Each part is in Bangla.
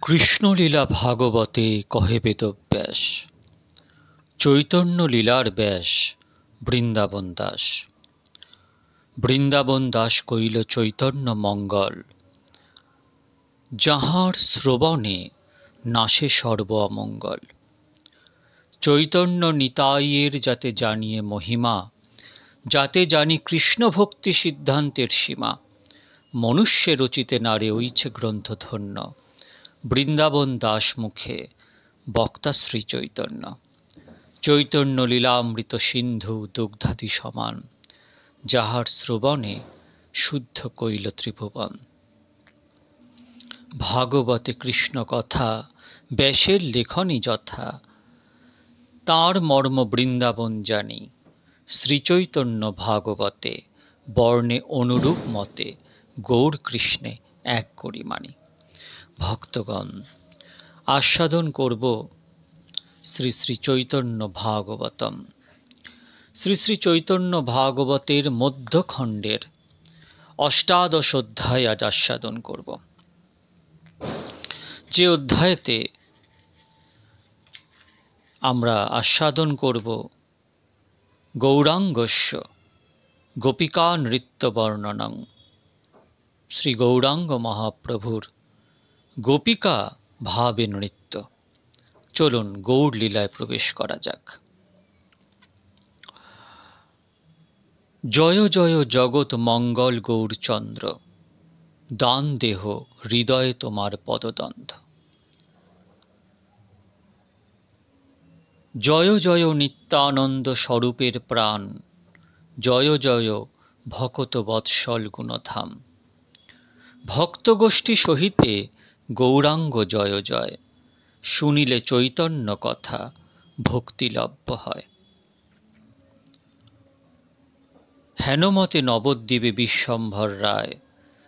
কৃষ্ণলীলা ভাগবতে কহে বেদব্যাস, চৈতন্য লীলার ব্যাস বৃন্দাবন দাস। বৃন্দাবন দাস কইল চৈতন্য মঙ্গল, যাহার শ্রবণে নাশে সর্ব অমঙ্গল। চৈতন্য নিতাইয়ের যাতে জানিয়ে মহিমা, যাতে জানি কৃষ্ণ ভক্তি সিদ্ধান্তের সীমা। মনুষ্যে রচিতে নারে ওইছে গ্রন্থ ধন্য, বৃন্দাবন দাস মুখে বক্তা শ্রী চৈতন্য। চৈতন্য লীলামৃত সিন্ধু দুগ্ধাদি সমান, যাহার শ্রবণে শুদ্ধ কইল ত্রিভুবন। ভাগবতে কৃষ্ণ কথা ব্যাসের লেখনী যথা, তাঁর মর্ম বৃন্দাবন জানি। শ্রীচৈতন্য ভাগবতে বর্ণে অনুরূপ মতে, গৌর কৃষ্ণে এক করি মানি। ভক্তগণ, আস্বাদন করব শ্রী শ্রী চৈতন্য ভাগবতম। শ্রী শ্রী চৈতন্য ভাগবতের মধ্যখণ্ডের অষ্টাদশ অধ্যায় আজ আস্বাদন করব। যে অধ্যায়েতে আমরা আস্বাদন করব গৌরাঙ্গস্য গোপিকা নৃত্য বর্ণনং। শ্রী গৌরাঙ্গ মহাপ্রভুর গোপিকা ভাবে নৃত্য। চলুন গৌর লীলায় প্রবেশ করা যাক। জয় জয় জগৎ মঙ্গল গৌরচন্দ্র, দান দেহ হৃদয়ে তোমার পদদন্ধ। জয় জয় নিত্যানন্দ স্বরূপের প্রাণ, জয় জয় ভকত বৎসল গুণধাম। ভক্তগোষ্ঠী সহিতে গৌরাঙ্গ জয় জয়, শুনিলে চৈতন্য কথা ভক্তিলভ্য হয়। হেনমতে নবদ্বীপে বিশ্বম্ভর রায়,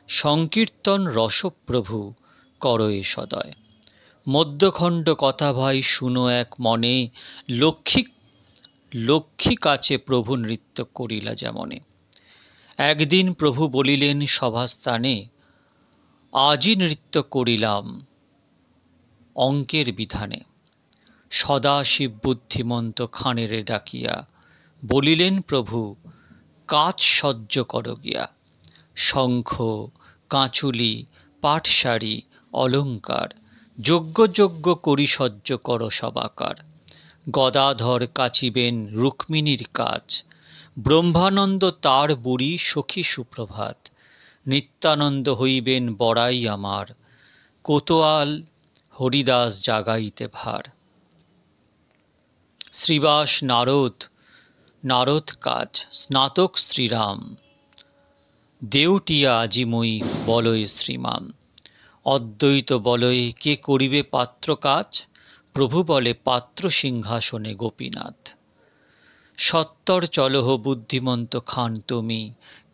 সংকীর্তন রসপ্রভু করয়ে সদয়। মধ্যখণ্ড কথা ভাই শুনো এক মনে, লক্ষ্মী লক্ষ্মী কাছে প্রভু নৃত্য করিলা যেমনে। একদিন প্রভু বলিলেন সভাস্থানে, আজই নৃত্য করিলাম অঙ্কের বিধানে। সদাশিব বুদ্ধিমন্ত খানেরে ডাকিয়া, বলিলেন প্রভু কাজ সহ্য কর গিয়া। শঙ্খ কাঁচুলি পাটশাড়ি অলঙ্কার, যজ্ঞ যজ্ঞ করি সহ্য কর সবাকার। গদাধর কাচিবেন রুক্মিণীর কাজ, ব্রহ্মানন্দ তার বুড়ি সখী সুপ্রভাত। নিত্যানন্দ হইবেন বড়াই আমার, কোতোয়াল হরিদাস জাগাইতে ভার। শ্রীবাস নারদ নারদ কাজ, স্নাতক শ্রীরাম দেউটিয়া আজিময়ী বলয়ে শ্রীমান। অদ্বৈত বলয়ে কে করিবে পাত্র কাজ, প্রভু বলে পাত্র সিংহাসনে গোপীনাথ। সত্তর চলহ বুদ্ধিমন্ত খান তুমি,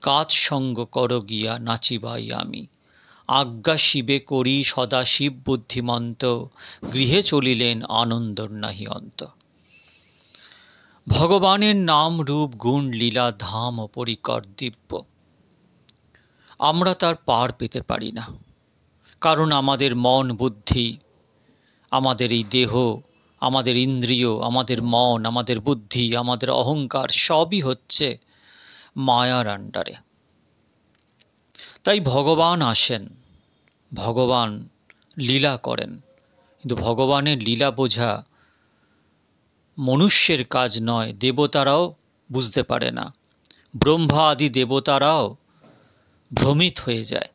কাজ সঙ্গ কর গিয়া নাচিবাই আমি। আজ্ঞা শিবে করি সদাশিব বুদ্ধিমন্ত, গৃহে চলিলেন আনন্দর নাহি অন্ত। ভগবানের নাম রূপ গুণ লীলা ধাম অপরিকর দিব্য। আমরা তার পার পেতে পারি না, কারণ আমাদের মন বুদ্ধি, আমাদের এই দেহ, আমাদের ইন্দ্রিয়, আমাদের মন, আমাদের বুদ্ধি, আমাদের অহংকার সবই হচ্ছে মায়ার আন্ডারে। তাই ভগবান আসেন, ভগবান লীলা করেন, কিন্তু ভগবানের লীলা বোঝা মনুষ্যের কাজ নয়। দেবতারাও বুঝতে পারে না, ব্রহ্মা আদি দেবতারাও ভ্রমিত হয়ে যায়।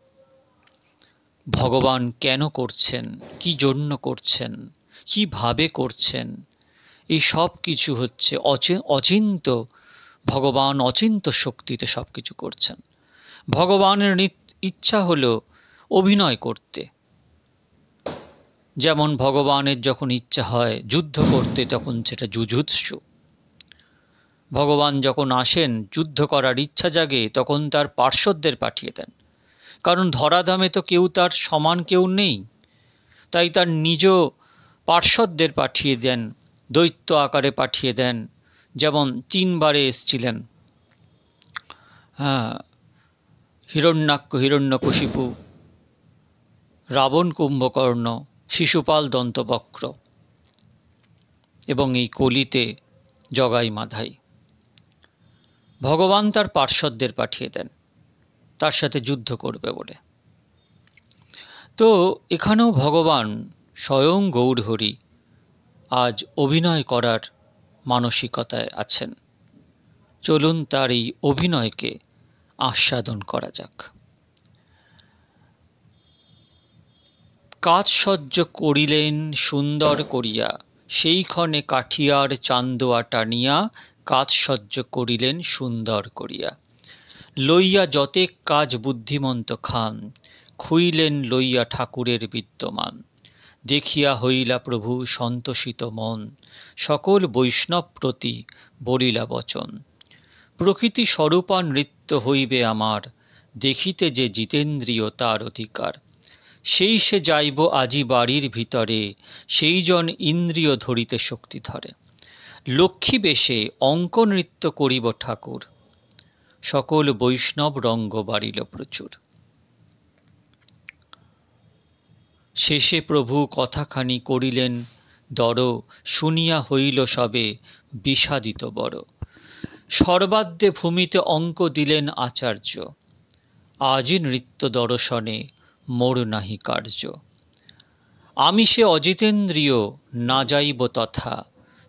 ভগবান কেন করছেন, কি জন্য করছেন, কিভাবে করছেন, এই সব কিছু হচ্ছে অচিন্ত। ভগবান অচিন্ত শক্তিতে সব কিছু করছেন। ভগবানের ইচ্ছা হলো অভিনয় করতে। যেমন ভগবানের যখন ইচ্ছা হয় যুদ্ধ করতে, তখন সেটা যুযুৎসু। ভগবান যখন আসেন, যুদ্ধ করার ইচ্ছা জাগে, তখন তার পার্শ্বদের পাঠিয়ে দেন। কারণ ধরাধামে তো কেউ তার সমান কেউ নেই, তাই তার নিজ পার্শ্বদের পাঠিয়ে দেন, দৈত্য আকারে পাঠিয়ে দেন। যেমন 3 বারে এসছিলেন হিরণ্যাক্ষ, হিরণ্যকশিপু, রাবণ, কুম্ভকর্ণ, শিশুপাল দন্তবক্র এবং এই কলিতে জগাই মাধাই। ভগবান তার পার্শ্বদের পাঠিয়ে দেন তার সাথে যুদ্ধ করবে বলে। তো এখানেও ভগবান স্বয়ং গৌরহরি আজ অভিনয় করার মানসিকতায় আছেন। চলুন তার এই অভিনয়কে আস্বাদন করা যাক। কাজসজ্জ করিলেন সুন্দর করিয়া, সেইক্ষণে কাঠিয়ার চান্দোয়া টানিয়া কাজসজ্জ করিলেন সুন্দর করিয়া। লইয়া যতেক কাজ বুদ্ধিমন্ত খান, খুইলেন লইয়া ঠাকুরের বিদ্যমান। দেখিয়া হইলা প্রভু সন্তোষিত মন, সকল বৈষ্ণব প্রতি বলিলা বচন। প্রকৃতি স্বরূপা নৃত্য হইবে আমার, দেখিতে যে জিতেন্দ্রিয় তার অধিকার। সেই সে যাইব আজি বাড়ির ভিতরে, সেই জন ইন্দ্রিয় ধরিতে শক্তি ধরে। লক্ষ্মী বেশে অঙ্ক নৃত্য করিব ঠাকুর, সকল বৈষ্ণব রঙ্গ বাড়িল প্রচুর। শেষে প্রভু কথাখানি করিলেন দর, শুনিয়া হইল সবে বিষাদিত বড়। সর্বাদ্যে ভূমিতে অঙ্ক দিলেন আচার্য, আজি নৃত্য দর্শনে মোর নাহি কার্য। আমি সে অজিতেন্দ্রিয় না যাইব তথা,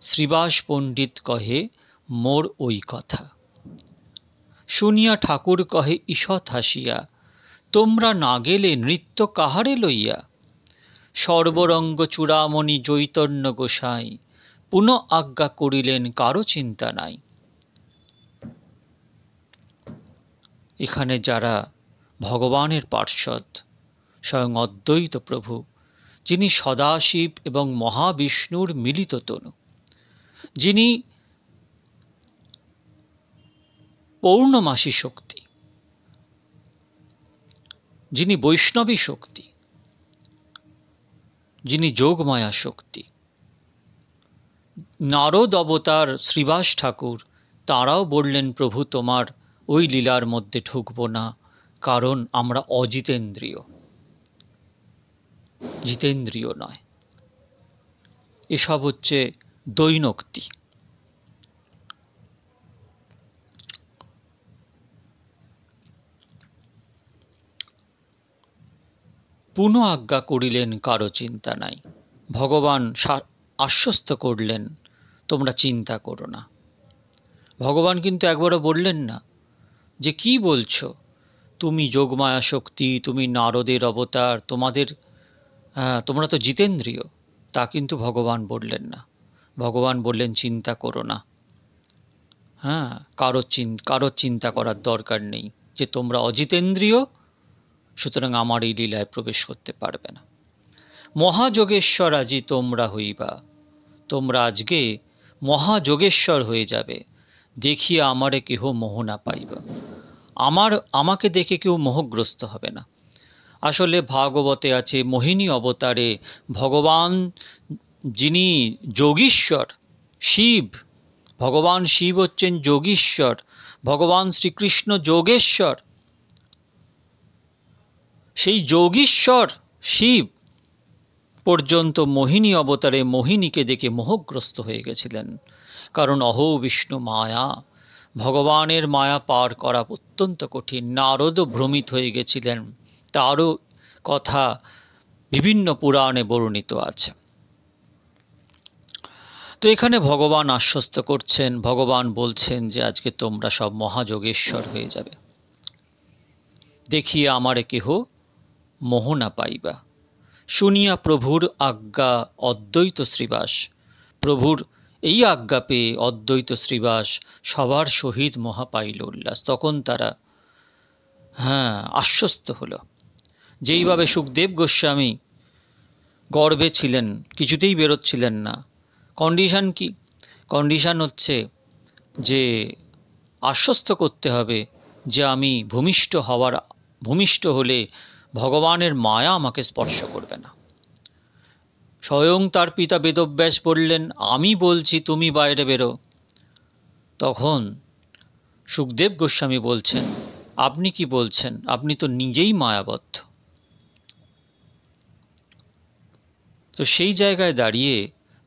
শ্রীবাস পণ্ডিত কহে মোর ওই কথা। শুনিয়া ঠাকুর কহে ঈষৎ হাসিয়া, তোমরা না গেলে নৃত্য কাহারে লইয়া। সর্বরঙ্গ চূড়ামণি চৈতন্য গোসাই, পুনঃ আজ্ঞা করিলেন কারো চিন্তা নাই। এখানে যারা ভগবানের পার্ষদ, স্বয়ং অদ্বৈত প্রভু, যিনি সদাশিব এবং মহাবিষ্ণুর মিলিত তনু, যিনি পৌর্ণমাসী শক্তি, যিনি বৈষ্ণবী শক্তি, যিনি যোগমায়া শক্তি, নারদ অবতার শ্রীবাস ঠাকুর, তাঁরাও বললেন প্রভু তোমার ওই লীলার মধ্যে ঢুকব না, কারণ আমরা অজিতেন্দ্রিয়, জিতেন্দ্রিয় নয়। এসব হচ্ছে দৈনক্তি। পুনঃ আজ্ঞা করিলেন কারো চিন্তা নাই। ভগবান আশ্বস্ত করলেন তোমরা চিন্তা করো না। ভগবান কিন্তু একবারও বললেন না যে কি বলছো, তুমি যোগমায়া শক্তি, তুমি নারদের অবতার, তোমরা তো জিতেন্দ্রিয়, তা কিন্তু ভগবান বললেন না। ভগবান বললেন চিন্তা করো না। কারো চিন্তা করার দরকার নেই যে তোমরা অজিতেন্দ্রিয়, সুতরাং আমার এই লীলায় প্রবেশ করতে পারবে না। মহাযোগেশ্বর আজি তোমরা হইবা, তোমরা আজকে মহাযোগেশ্বর হয়ে যাবে, দেখিয়া আমারে কেহ মোহ না পাইবা। আমাকে দেখে কেউ মোহগ্রস্ত হবে না। আসলে ভাগবতে আছে মোহিনী অবতারে ভগবান যিনি যোগীশ্বর শিব, ভগবান শিব হচ্ছেন যোগীশ্বর, ভগবান শ্রীকৃষ্ণ যোগেশ্বর। সেই যোগীশ্বর শিব পর্যন্ত মোহিনী অবতারে মোহিনীকে দেখে মোহগ্রস্ত হয়ে গেছিলেন, কারণ অহো বিষ্ণু মায়া, ভগবানের মায়া পার করা অত্যন্ত কঠিন। নারদও ভ্রমিত হয়ে গেছিলেন, তারও কথা বিভিন্ন পুরাণে বর্ণিত আছে। তো এখানে ভগবান আশ্বস্ত করছেন, ভগবান বলছেন যে আজকে তোমরা সব মহাযোগেশ্বর হয়ে যাবে, দেখিয়া আমারে কেহ মোহ না পাইবা। শুনিয়া প্রভুর আজ্ঞা অদ্বৈত শ্রীবাস, প্রভুর এই আজ্ঞা পেয়ে অদ্বৈত শ্রীবাস সবার সহিত মহা পাইল উল্লাস। তখন তারা আশ্বস্ত হলো। যেইভাবে সুখদেব গোস্বামী গর্ভে ছিলেন, কিছুতেই বেরোচ্ছিলেন না। কন্ডিশন কি? কন্ডিশন হচ্ছে যে আশ্বস্ত করতে হবে যে আমি ভূমিষ্ঠ হলে ভগবানের মায়া আমাকে স্পর্শ করবে না। স্বয়ং তার পিতা বেদব্যাস বললেন আমি বলছি তুমি বাইরে বেরো। তখন সুখদেব গোস্বামী বলছেন আপনি কি বলছেন, আপনি তো নিজেই মায়াবদ্ধ। তো সেই জায়গায় দাঁড়িয়ে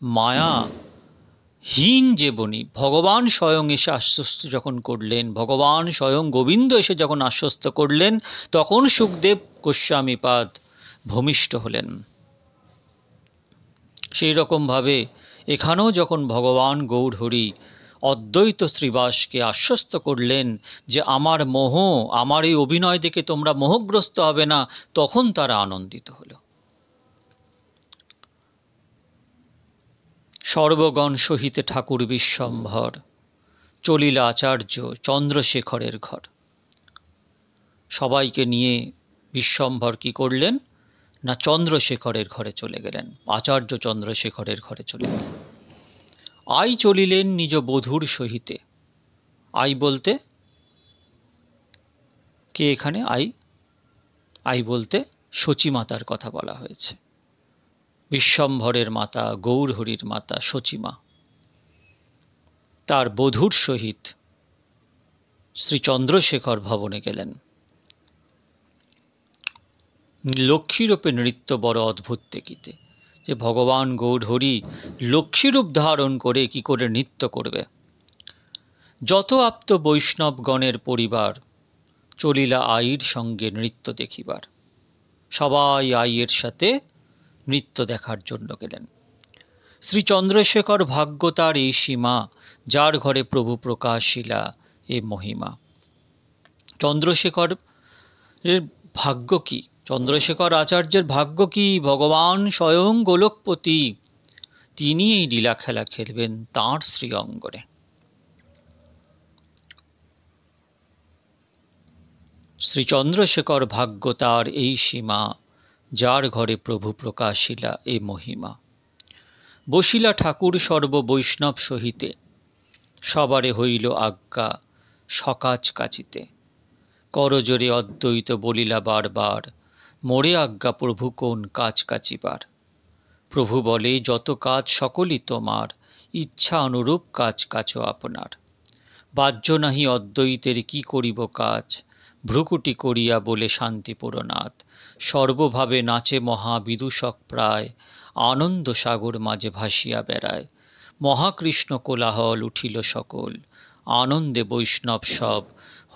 মায়াহীন যে বনি, ভগবান স্বয়ং এসে আশ্বস্ত যখন করলেন, ভগবান স্বয়ং গোবিন্দ এসে যখন আশ্বস্ত করলেন, তখন সুখদেব গোস্বামীপাদ ভূমিষ্ঠ হলেন। সেই রকমভাবে এখানেও যখন ভগবান গৌরহরি অদ্বৈত শ্রীবাসকে আশ্বস্ত করলেন যে আমার মোহ, আমার এই অভিনয় দেখে তোমরা মোহগ্রস্ত হবে না, তখন তারা আনন্দিত হল। সর্বগণ সহিতে ঠাকুর বিশ্বম্ভর, চলিল আচার্য চন্দ্রশেখরের ঘর। সবাইকে নিয়ে বিশ্বম্ভর কি করলেন না, চন্দ্রশেখরের ঘরে চলে গেলেন, আচার্য চন্দ্রশেখরের ঘরে চলে গেলেন। আই চলিলেন নিজ বধূর সহিতে। আই বলতে কে এখানে? আই বলতে শচীমাতার কথা বলা হয়েছে। বিশ্বম্ভরের মাতা, গৌরহরির মাতা শচীমা, তার বধূর সহিত শ্রী চন্দ্রশেখর ভবনে গেলেন। লক্ষ্মীরূপে নৃত্য বড় অদ্ভুত দেখিতে, যে ভগবান গৌরহরি লক্ষ্মীরূপ ধারণ করে কি করে নৃত্য করবে। যত আপ্ত বৈষ্ণবগণের পরিবার চলিলা আইর সঙ্গে নৃত্য দেখিবার। সবাই আইয়ের সাথে নৃত্য দেখার জন্য গেলেন। শ্রী চন্দ্রশেখর ভাগ্য তার এই সীমা, যার ঘরে প্রভু প্রকাশিলা এ মহিমা। চন্দ্রশেখরের ভাগ্য কি? চন্দ্রশেখর আচার্যের ভাগ্য কি? ভগবান স্বয়ং গোলকপতি, তিনি এই লীলা খেলা খেলবেন তাঁর শ্রী অঙ্গনে। শ্রী চন্দ্রশেখর ভাগ্য তার এই সীমা, যার ঘরে প্রভু প্রকাশিলা এ মহিমা। বসিলা ঠাকুর সর্ব বৈষ্ণব সহিতে, সবারে হইল আজ্ঞা সকাজ কাচিতে। করজোরে অদ্বৈত বলিলা বারবার, মোরে আজ্ঞা প্রভু কোন কাজ কাচিবার। প্রভু বলে যত কাজ সকলই তোমার, ইচ্ছা অনুরূপ কাজ কাছো আপনার। বাহ্য নাহি অদ্বৈতের কি করিব কাজ, ভ্রুকুটি করিয়া বলে শান্তিপুরনাথ। সর্বভাবে নাচে মহাবিদূষক প্রায়, আনন্দ সাগর মাঝে ভাসিয়া বেড়ায়। মহাকৃষ্ণ কোলাহল উঠিল সকল, আনন্দে বৈষ্ণব সব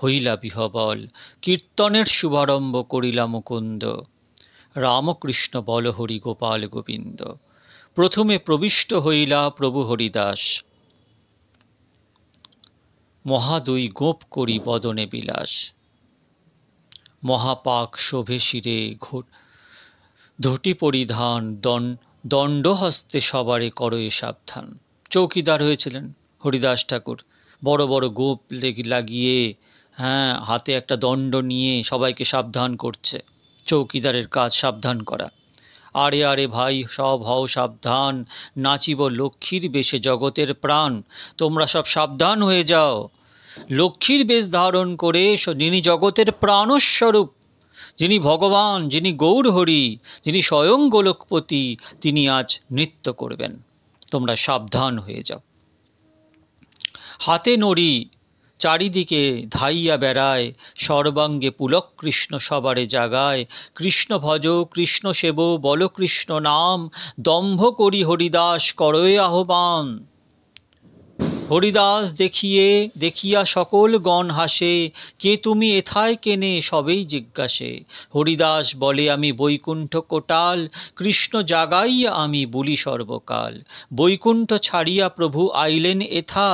হইলা বিহবল। কীর্তনের শুভারম্ভ করিলা মুকুন্দ, রামকৃষ্ণ বল হরি গোপাল গোবিন্দ। প্রথমে প্রবিষ্ট হইলা প্রভু হরিদাস, মহাদুই গোপ করি বদনে বিলাস। মহাপাক শোভে শিরে ধটি পরিধান, দণ্ডহস্তে সবারে করয়ে সাবধান। চৌকিদার হয়েছিলেন হরিদাস ঠাকুর, বড় বড় গোপ লাগিয়ে, হাতে একটা দণ্ড নিয়ে সবাইকে সাবধান করছে। চৌকিদারের কাজ সাবধান করা। আরে আরে ভাই সব হও সাবধান, নাচিব লক্ষ্মীর বেশে জগতের প্রাণ। তোমরা সব সাবধান হয়ে যাও, লক্ষ্মীর বেশ ধারণ করে যিনি জগতের প্রাণস্বরূপ, যিনি ভগবান, যিনি গৌরহরি, যিনি স্বয়ং গোলকপতি, তিনি আজ নৃত্য করবেন। তোমরা সাবধান হয়ে যাও। হাতে নড়ি চারিদিকে ধাইয়া বেড়ায়, সর্বাঙ্গে পুলক কৃষ্ণ সবারে জাগায়। কৃষ্ণ ভজ কৃষ্ণ সেব বল কৃষ্ণ নাম, দম্ভ করি হরিদাস করয়ে আহ্বান। হরিদাস দেখিয়া সকল গণ হাসে, কে তুমি এথায় কেনে সবেই জিজ্ঞাসে। হরিদাস বলে আমি বৈকুণ্ঠ কোটাল, কৃষ্ণ জাগাইয়া আমি বলি সর্বকাল। বৈকুণ্ঠ ছাড়িয়া প্রভু আইলেন এথা,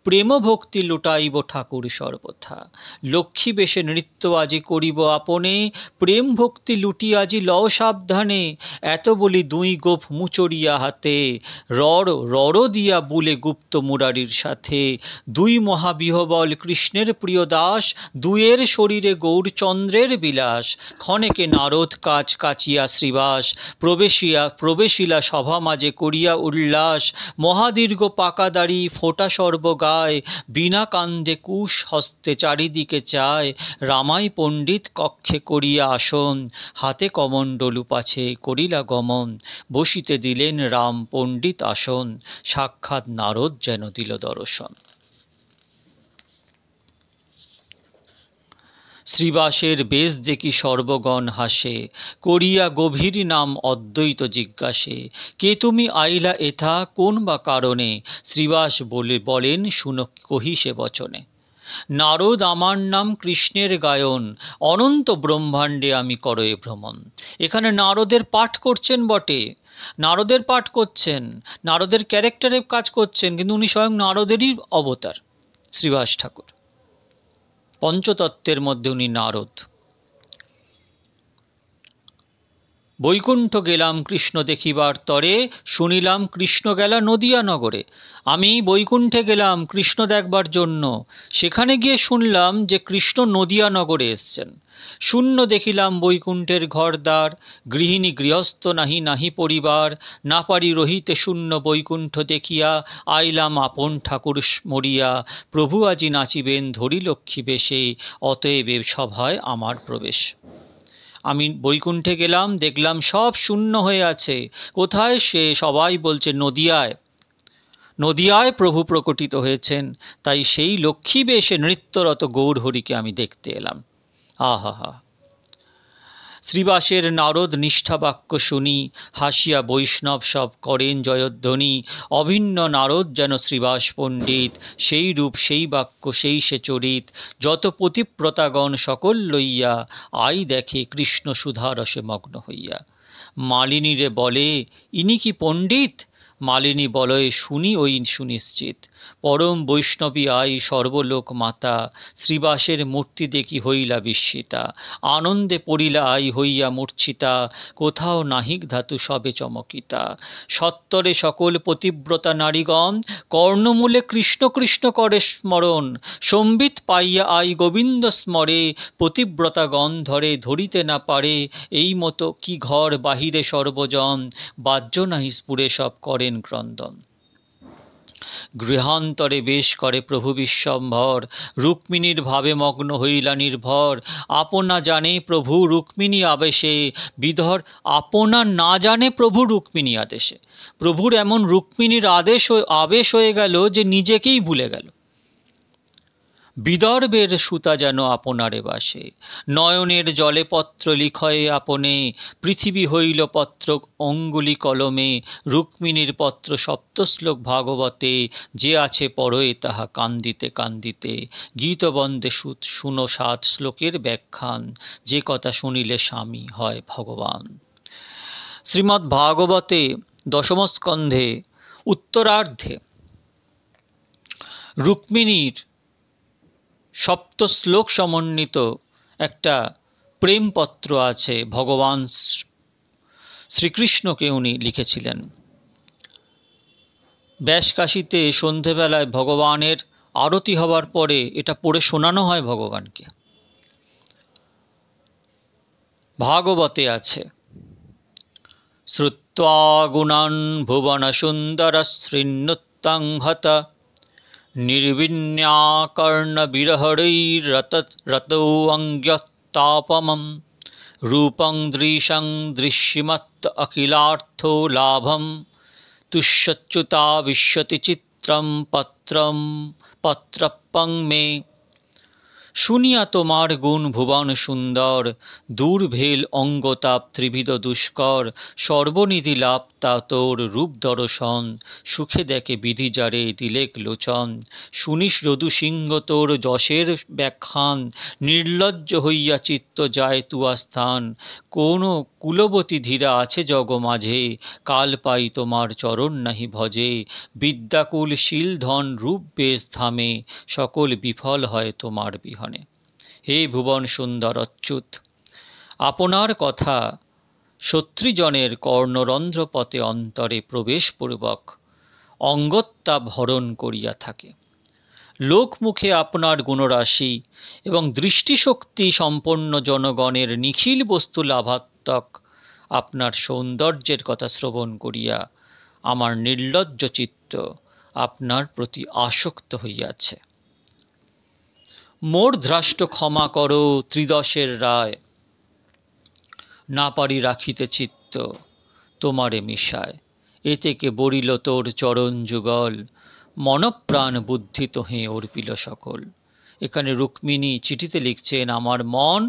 প্রেম ভক্তি লুটাইব ঠাকুর সর্বথা। লক্ষ্মী বেশে নৃত্য আজি করিব আপনে, প্রেম ভক্তি লুটি আজি লও সাবধানে। এত বলি দুই গোপ মুচড়িয়া হাতে, রড় দিয়া বুলে গুপ্ত মুরারির সাথে। দুই মহাবিহবল কৃষ্ণের প্রিয় দাস, দুয়ের শরীরে গৌরচন্দ্রের বিলাস। ক্ষণেকে নারদ কাজ কাচিয়া শ্রীবাস, প্রবেশিলা সভা মাঝে করিয়া উল্লাস। মহাদীর্ঘ পাকা দাড়ি ফোটা সর্বগায়, বিনা কান্দে কুশ হস্তে চারিদিকে চায়। রামাই পণ্ডিত কক্ষে করিয়া আসন, হাতে কমণ্ডলু পাছে করিলা গমন। বসিতে দিলেন রাম পণ্ডিত আসন, সাক্ষাৎ নারদ যেন দিল দর্শন। শ্রীবাসের বেশ দেখি সর্বগণ হাসে, করিয়া গভীর নাম অদ্বৈত জিজ্ঞাসে। কে তুমি আইলা এথা কোন বা কারণে, শ্রীবাস বলেন শুনো কহি সে বচনে। নারদ আমার নাম কৃষ্ণের গায়ন, অনন্ত ব্রহ্মাণ্ডে আমি করয়ে ভ্রমণ। এখানে নারদের পাঠ করছেন বটে, নারদের পাঠ করছেন, নারদের ক্যারেক্টারে কাজ করছেন, কিন্তু উনি স্বয়ং নারদেরই অবতার শ্রীবাস ঠাকুর। পঞ্চতত্ত্বের মধ্যে উনি নারদ। বৈকুণ্ঠ গেলাম কৃষ্ণ দেখিবার তরে, শুনিলাম কৃষ্ণ গেলা নদিয়া নগরে। আমি বৈকুণ্ঠে গেলাম কৃষ্ণ দেখবার জন্য, সেখানে গিয়ে শুনলাম যে কৃষ্ণ নদিয়া নগরে এসছেন। শূন্য দেখিলাম বৈকুণ্ঠের ঘরদ্বার, গৃহিণী গৃহস্থ নাহি নাহি পরিবার। না পারি রহিতে শূন্য বৈকুণ্ঠ দেখিয়া, আইলাম আপন ঠাকুর মরিয়া। প্রভু আজি নাচিবেন ধরি লক্ষ্মী বেশে, অতএব এ সভায় আমার প্রবেশ। আমি বৈকুণ্ঠে গেলাম, দেখলাম সব শূন্য হয়ে আছে। কোথায় সে? সবাই বলছে নদিয়ায়, নদিয়ায় প্রভু প্রকটিত হয়েছেন। তাই সেই লক্ষ্মী বেশে নৃত্যরত গৌরহরিকে আমি দেখতে এলাম। আহা হা! শ্রীবাসের নারদ নিষ্ঠা বাক্য শুনি, হাসিয়া বৈষ্ণব সব করেন জয়ধ্বনি। অভিন্ন নারদ যেন শ্রীবাস পণ্ডিত, সেই রূপ সেই বাক্য সেই সে চরিত। যত পতিব্রতাগণ সকল লইয়া, আই দেখে কৃষ্ণ সুধারসে মগ্ন হইয়া। মালিনীরে বলে ইনি কি পণ্ডিত? মালিনী বলয় শুনি ওই সুনিশ্চিত। পরম বৈষ্ণবী আই সর্বলোক মাতা, শ্রীবাসের মূর্তি দেখি হইলা বিস্মিতা। আনন্দে পড়িলা আই হইয়া মূর্ছিতা, কোথাও নাহিক ধাতু সবে চমকিতা। সত্তরে সকল পতিব্রতা নারীগণ, কর্ণমূলে কৃষ্ণ কৃষ্ণ করে স্মরণ। সম্বিত পাইয়া আই গোবিন্দ স্মরে, পতিব্রতাগণ ধরে ধরিতে না পারে। এই মতো কি ঘর বাহিরে সর্বজন, বাহ্য নাহি স্ফুরে সব করেন ক্রন্দন। গৃহান্তরে বেশ করে প্রভু বিশ্বম্ভর, রুক্মিণীর ভাবে মগ্ন হইলা নির্ভর। আপনা জানে প্রভু রুক্মিণী আবেশে, বিধর আপনা না জানে প্রভু রুক্মিণী আদেশে। প্রভুর এমন রুক্মিণীর আবেশ হয়ে গেল যে নিজেকেই ভুলে গেল। বিদর্ভের সুতা যেন আপনারে বাসে, নয়নের জলে পত্র লিখয়ে আপনে। পৃথিবী হইল পত্র অঙ্গুলি কলমে, রুক্মিণীর পত্র সপ্তশ্লোক ভাগবতে। যে আছে পড়ে তাহা কান্দিতে কান্দিতে, গীতবন্দে শুনো 7 শ্লোকের ব্যাখ্যান। যে কথা শুনিলে স্বামী হয় ভগবান। শ্রীমদ্ ভাগবতে দশম স্কন্ধে উত্তরার্ধে রুক্মিণীর 7 শ্লোক সমন্বিত একটা প্রেমপত্র আছে, ভগবান শ্রীকৃষ্ণকে উনি লিখেছিলেন। ব্যাসকাশীতে সন্ধেবেলায় ভগবানের আরতি হবার পরে এটা পড়ে শোনানো হয় ভগবানকে। ভাগবতে আছে, শ্রুত্বা গুণান ভুবন সুন্দর শৃণুত্তং হত, নির্বিন্যাকর্ণ বিরহরৈরতৌ অঙ্গ্যতাপমম। রূপং দৃশং দৃশ্যমত্ত অখিলার্থো লাভম, তুষ্যচ্যুতা বিশ্বতি চিত্রম পত্রপং মে। শুনিয়া তোমার গুণ ভুবন সুন্দর, দূর ভেল অঙ্গতাপ ত্রিবিধ দুষ্কর। সর্বনিধি লাভ তা তোর রূপ দর্শন, সুখে দেখে বিধি যারে দিলেক লোচন। শুনিস রদু সিংহ তোর যশের ব্যাখ্যান, নির্লজ্জ হইয়া চিত্ত যায় তুয়া স্থান। কোন কুলবতী ধীরা আছে জগ মাঝে, কাল পাই তোমার চরণ নাহি ভজে। বিদ্যাকুল শীল ধন রূপ বেশ ধামে, সকল বিফল হয় তোমার বিহনে। হে ভুবন সুন্দর অচ্যুত, আপনার কথা সত্রিজনের কর্ণরন্ধ্রপথে অন্তরে প্রবেশপূর্বক অঙ্গত্যাপ হরণ করিয়া থাকে। লোকমুখে আপনার গুণরাশি এবং দৃষ্টিশক্তি সম্পন্ন জনগণের নিখিল বস্তু লাভাত্মক আপনার সৌন্দর্যের কথা শ্রবণ করিয়া আমার নির্লজ্জ চিত্ত আপনার প্রতি আসক্ত হইয়াছে। মোর ধ্রাষ্ট ক্ষমা করো ত্রিদশের রায়, না পারি রাখিতে চিত্ত তোমারে মিশায়। এ থেকে বরিল তোর চরণ যুগল, মনপ্রাণ বুদ্ধি তোহে অর্পিল সকল। এখানে রুক্মিণী চিঠিতে লিখছেন, আমার মন,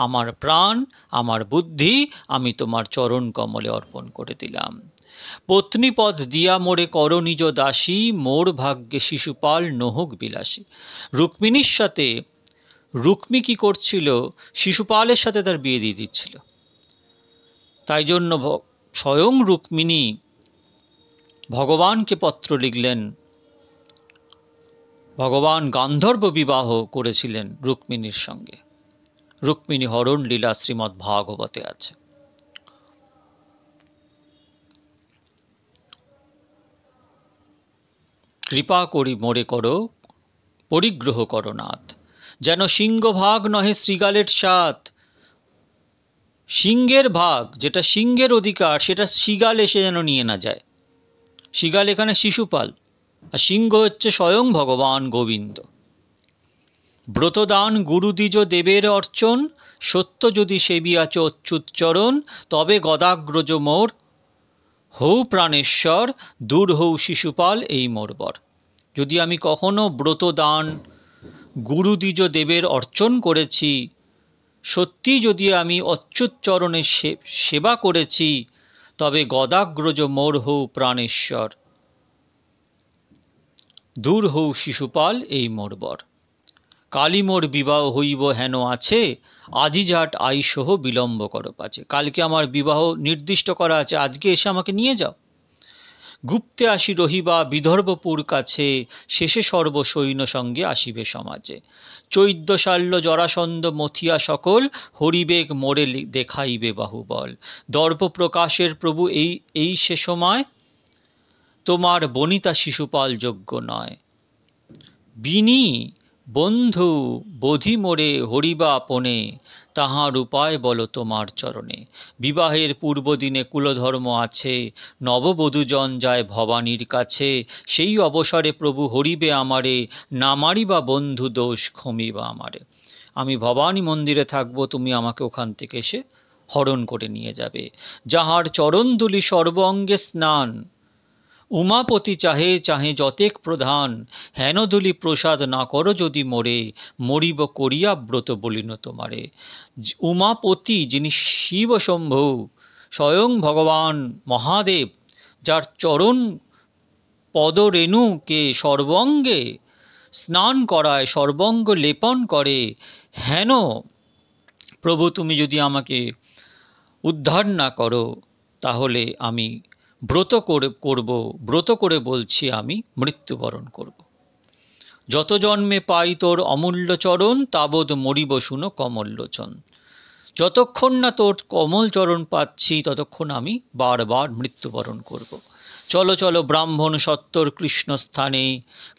আমার প্রাণ, আমার বুদ্ধি আমি তোমার চরণ কমলে অর্পণ করে দিলাম। পত্নীপদ দিয়া মোরে কর নিজ দাসী, মোর ভাগ্যে শিশুপাল নহক বিলাসী। রুক্মিণীর সাথে রুক্মি কি করছিল? শিশুপালের সাথে তার বিয়ে দিয়ে দিচ্ছিল। তাই জন্য স্বয়ং রুক্মিণী ভগবানকে পত্র লিখলেন। ভগবান গান্ধর্ব বিবাহ করেছিলেন রুক্মিণীর সঙ্গে। রুক্মিণী হরণ লীলা শ্রীমদ্ ভাগবতে আছে। কৃপা করি মোরে করো, পরিগ্রহ করো নাথ, যেন সিংহভাগ নহে শৃগালের সাথ। সিংহের ভাগ, যেটা সিংহের অধিকার, সেটা শৃগাল এসে যেন নিয়ে না যায়। শৃগাল এখানে শিশুপাল, আর সিংহ হচ্ছে স্বয়ং ভগবান গোবিন্দ। ব্রতদান গুরুদ্বিজ দেবের অর্চন, সত্য যদি সেবিয়াচ অচ্যুতচরণ, তবে গদাগ্রজ মোর হৌ প্রাণেশ্বর, দূর হৌ শিশুপাল এই মোর বর। যদি আমি কখনো ব্রতদান গুরুদ্বিজ দেবের অর্চন করেছি, সত্যি যদি আমি অচ্যুতচরণের সেবা করেছি, তবে গদাগ্রজ মোর হৌ প্রাণেশ্বর, দূর হৌ শিশুপাল এই মোর বর। কালী মোর বিবাহ হইব হেন আছে, আজি জাট আইসহ বিলম্ব করো পাছে। কালকে আমার বিবাহ নির্দিষ্ট করা আছে, আজকে এসে আমাকে নিয়ে যাও। গুপ্তে আসি রহিবা বিদর্ভপুর কাছে, শেষে সর্বসৈন্য সঙ্গে আসিবে সমাজে। চৈদ্যশাল্য জরাসন্ধ মথিয়া সকল, হরিবেগ মোরে দেখাইবে বাহুবল। দর্প প্রকাশের প্রভু এই সে সময়, তোমার বনিতা শিশুপাল যোগ্য নয়। বিনি বন্ধু বোধি মোরে হরিবা আপনে, তাহার উপায় বলো তোমার চরণে। বিবাহের পূর্বদিনে কুলধর্ম আছে, নববধূজন যায় ভবানীর কাছে। সেই অবসরে প্রভু হরিবে আমারে, না মারিবা বন্ধু দোষ ক্ষমিবা আমারে। আমি ভবানী মন্দিরে থাকবো, তুমি আমাকে ওখান থেকে এসে হরণ করে নিয়ে যাবে। যাহার চরণধূলি সর্ব অঙ্গে স্নান, উমাপতি চাহে চাহে যতেক প্রধান। হেনধূলি প্রসাদ না করো যদি মোরে, মরিব করিয়া ব্রত বলিন তোমারে। উমাপতি যিনি শিব শম্ভু, স্বয়ং ভগবান মহাদেব, যার চরণ পদরেণুকে সর্বঙ্গে স্নান করায়, সর্বঙ্গ লেপন করে। হেন প্রভু তুমি যদি আমাকে উদ্ধার না করো, তাহলে আমি ব্রত করে বলছি আমি মৃত্যুবরণ করব। যত জন্মে পাই তোর অমূল্য চরণ, তাবৎ মরিব শুনো কমললোচন। যতক্ষণ না তোর কমল চরণ পাচ্ছি, ততক্ষণ আমি বারবার মৃত্যুবরণ করব। চলো চলো ব্রাহ্মণ সত্তর কৃষ্ণ স্থানে,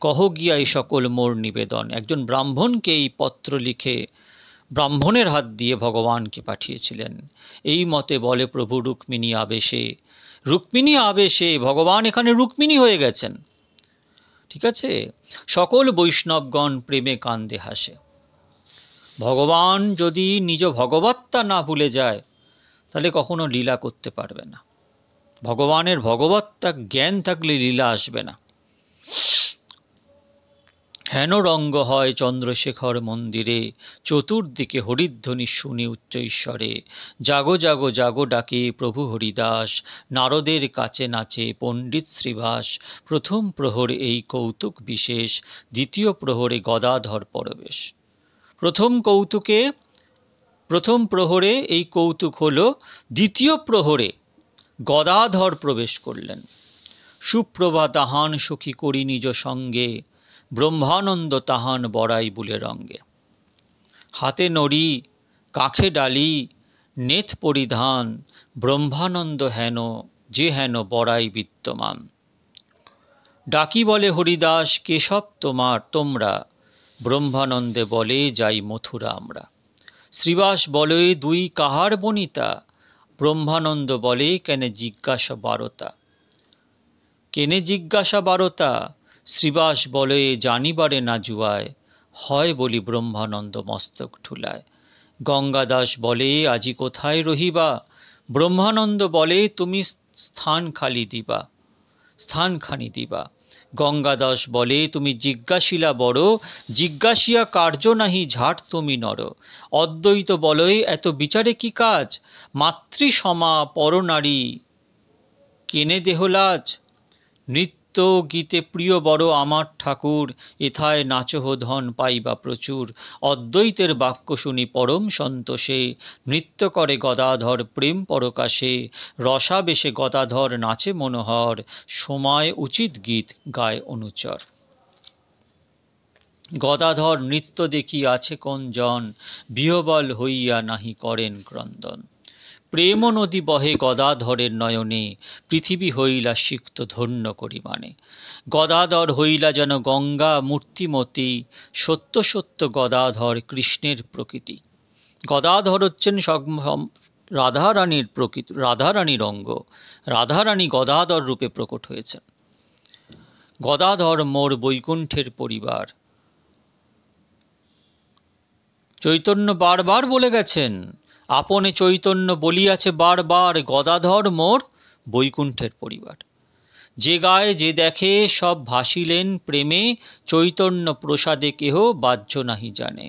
কহ গিয়া এই সকল মোর নিবেদন। একজন ব্রাহ্মণকে এই পত্র লিখে ব্রাহ্মণের হাত দিয়ে ভগবানকে পাঠিয়েছিলেন। এই মতে বলে প্রভু রুক্মিণী আবেশে। রুক্মিণী আবেশে, ভগবান এখানে রুক্মিণী হয়ে গেছেন। ঠিক আছে, সকল বৈষ্ণবগণ প্রেমে কান্দে হাসে। ভগবান যদি নিজ ভগবত্তা না ভুলে যায়, তাহলে কখনো লীলা করতে পারবে না। ভগবানের ভগবত্তা জ্ঞান থাকলে লীলা আসবে না। হেন রঙ্গ হয় চন্দ্রশেখর মন্দিরে, চতুর্দিকে হরিধ্বনি শুনি উচ্চ ঈশ্বরে। জাগো জাগো জাগো ডাকে প্রভু হরিদাস, নারদের কাছে নাচে পণ্ডিত শ্রীবাস। প্রথম প্রহর এই কৌতুক বিশেষ, দ্বিতীয় প্রহরে গদাধর পরবেশ। প্রথম প্রহরে এই কৌতুক হলো, দ্বিতীয় প্রহরে গদাধর প্রবেশ করলেন। সুপ্রভা তাহান সখী করি নিজ সঙ্গে, ব্রহ্মানন্দ তাহান বড়াই বুলে রঙ্গে। হাতে নড়ি কাখে ডালি নেথ পরিধান, ব্রহ্মানন্দ হেন যে হেন বড়াই বিদ্যমান। ডাকি বলে হরিদাস কেশব তোমরা, ব্রহ্মানন্দে বলে যাই মথুরা আমরা। শ্রীবাস বলে দুই কাহার বনিতা, ব্রহ্মানন্দ বলে কেনে জিজ্ঞাসা বারতা। শ্রীবাস বলে জানিবারে না জুয়ায়, হয় বলি ব্রহ্মানন্দ মস্তক ঠুলায়। গঙ্গাদাস বলে আজি কোথায় রহিবা, ব্রহ্মানন্দ বলে তুমি স্থানখানি দিবা। গঙ্গাদাস বলে, তুমি জিজ্ঞাসিলা বড়, জিজ্ঞাসিয়া কার্য নাহি ঝাট তুমি নর। অদ্বৈত বলয়, এত বিচারে কি কাজ, মাতৃসমা পরনারী কেনে দেহলাজ। নৃত্য গীতে প্রিয় বড় আমার ঠাকুর, এথায় নাচহ ধন পাইবা প্রচুর। অদ্বৈতের বাক্য শুনি পরম সন্তোষে, নৃত্য করে গদাধর প্রেম পরকাশে। রসাবেশে গদাধর নাচে মনোহর, সময় উচিত গীত গায় অনুচর। গদাধর নৃত্য দেখি আছে কোন জন, বিহবল হইয়া নাহি করেন ক্রন্দন। প্রেম নদী বহে গদাধরের নয়নে, পৃথিবী হইলা সিক্ত ধন্য করিমানে। গদাধর হইলা যেন গঙ্গা মূর্তিমতী, সত্য সত্য গদাধর কৃষ্ণের প্রকৃতি। গদাধর হচ্ছেন রাধারানীর প্রকৃতি, রাধারানীর অঙ্গ। রাধারানী গদাধর রূপে প্রকট হয়েছেন। গদাধর মোর বৈকুণ্ঠের পরিবার। চৈতন্য বারবার বলে গেছেন, আপনে চৈতন্য বলিয়াছে বারবার, গদাধর মোর বৈকুণ্ঠের পরিবার। যে গায়ে যে দেখে সব ভাসিলেন প্রেমে, চৈতন্য প্রসাদে কেহ বাহ্য নাহি জানে।